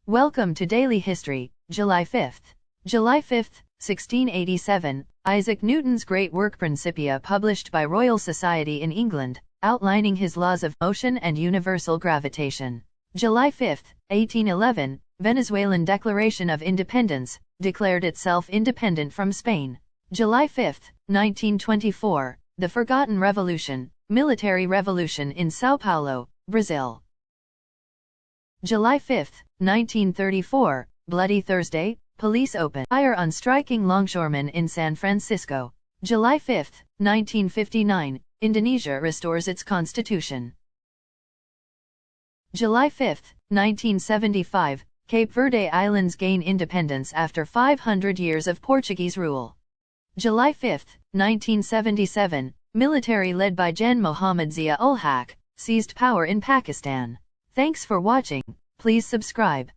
Welcome to Daily History, July 5th. July 5th, 1687, Isaac Newton's great work Principia published by Royal Society in England, outlining his laws of motion and universal gravitation. July 5th, 1811, Venezuelan Declaration of Independence, declared itself independent from Spain. July 5th, 1924, the Forgotten Revolution, military revolution in São Paulo, Brazil. July 5th, 1934, Bloody Thursday, police open fire on striking longshoremen in San Francisco. July 5th, 1959, Indonesia restores its constitution. July 5th, 1975, Cape Verde Islands gain independence after 500 years of Portuguese rule. July 5th, 1977, military led by Gen Mohammad Zia ul-Haq, seized power in Pakistan. Thanks for watching. Please subscribe.